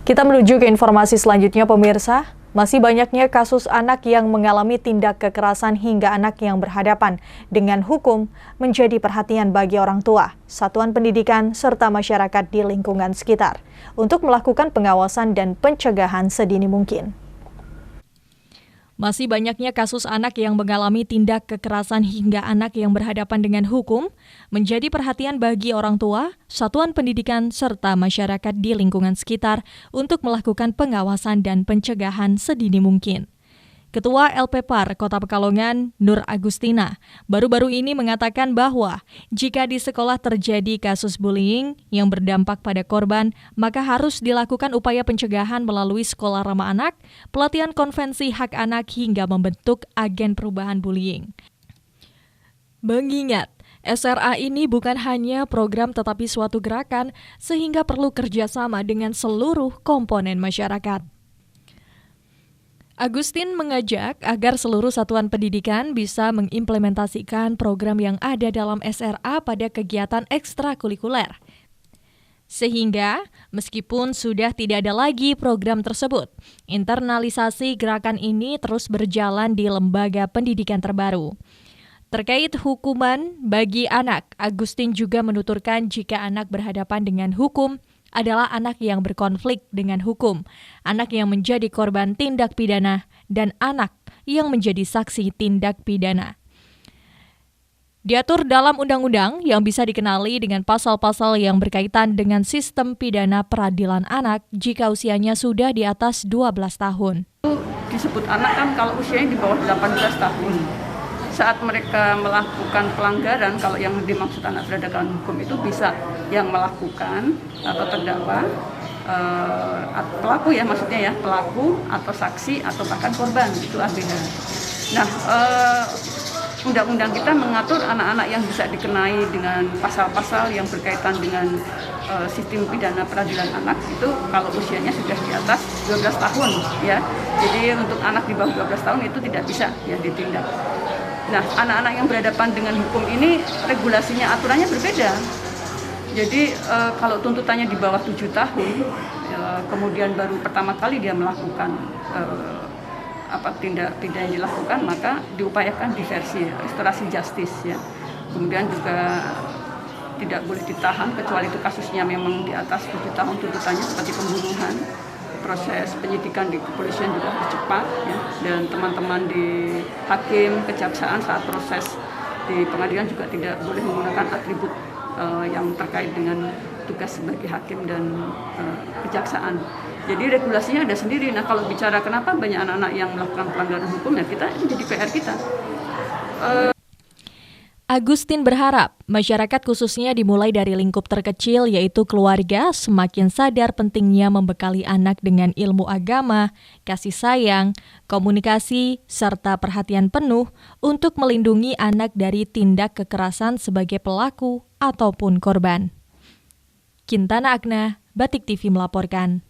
Kita menuju ke informasi selanjutnya, pemirsa. Masih banyaknya kasus anak yang mengalami tindak kekerasan hingga anak yang berhadapan dengan hukum menjadi perhatian bagi orang tua, satuan pendidikan, serta masyarakat di lingkungan sekitar untuk melakukan pengawasan dan pencegahan sedini mungkin. Masih banyaknya kasus anak yang mengalami tindak kekerasan hingga anak yang berhadapan dengan hukum menjadi perhatian bagi orang tua, satuan pendidikan, serta masyarakat di lingkungan sekitar untuk melakukan pengawasan dan pencegahan sedini mungkin. Ketua LPPAR Kota Pekalongan, Nur Agustina, baru-baru ini mengatakan bahwa jika di sekolah terjadi kasus bullying yang berdampak pada korban, maka harus dilakukan upaya pencegahan melalui sekolah ramah anak, pelatihan konvensi hak anak hingga membentuk agen perubahan bullying. Mengingat SRA ini bukan hanya program tetapi suatu gerakan sehingga perlu kerjasama dengan seluruh komponen masyarakat. Agustin mengajak agar seluruh satuan pendidikan bisa mengimplementasikan program yang ada dalam SRA pada kegiatan ekstrakurikuler. Sehingga, meskipun sudah tidak ada lagi program tersebut, internalisasi gerakan ini terus berjalan di lembaga pendidikan terbaru. Terkait hukuman bagi anak, Agustin juga menuturkan jika anak berhadapan dengan hukum, adalah anak yang berkonflik dengan hukum, anak yang menjadi korban tindak pidana, dan anak yang menjadi saksi tindak pidana. Diatur dalam undang-undang yang bisa dikenali dengan pasal-pasal yang berkaitan dengan sistem pidana peradilan anak jika usianya sudah di atas 12 tahun. Disebut anak kan kalau usianya di bawah 18 tahun. Saat mereka melakukan pelanggaran, kalau yang dimaksud anak berdasarkan hukum itu bisa yang melakukan atau terdakwa, pelaku ya maksudnya ya, pelaku atau saksi atau bahkan korban, itu beda. Nah, undang-undang kita mengatur anak-anak yang bisa dikenai dengan pasal-pasal yang berkaitan dengan sistem pidana peradilan anak itu kalau usianya sudah di atas 12 tahun ya. Jadi untuk anak di bawah 12 tahun itu tidak bisa ya ditindak. Nah, anak-anak yang berhadapan dengan hukum ini regulasinya, aturannya berbeda. Jadi kalau tuntutannya di bawah 7 tahun, kemudian baru pertama kali dia melakukan tindak pidana yang dilakukan, maka diupayakan diversi, restorasi justice ya. Kemudian juga tidak boleh ditahan kecuali itu kasusnya memang di atas 7 tahun tuntutannya seperti pembunuhan. Proses penyidikan di kepolisian juga harus cepat ya, dan teman-teman di hakim, kejaksaan saat proses di pengadilan juga tidak boleh menggunakan atribut yang terkait dengan tugas sebagai hakim dan kejaksaan. Jadi regulasinya ada sendiri. Nah, kalau bicara kenapa banyak anak-anak yang melakukan pelanggaran hukum, ya kita itu jadi PR kita. Agustin berharap masyarakat khususnya dimulai dari lingkup terkecil yaitu keluarga semakin sadar pentingnya membekali anak dengan ilmu agama, kasih sayang, komunikasi, serta perhatian penuh untuk melindungi anak dari tindak kekerasan sebagai pelaku ataupun korban. Kintana Agna, Batik TV melaporkan.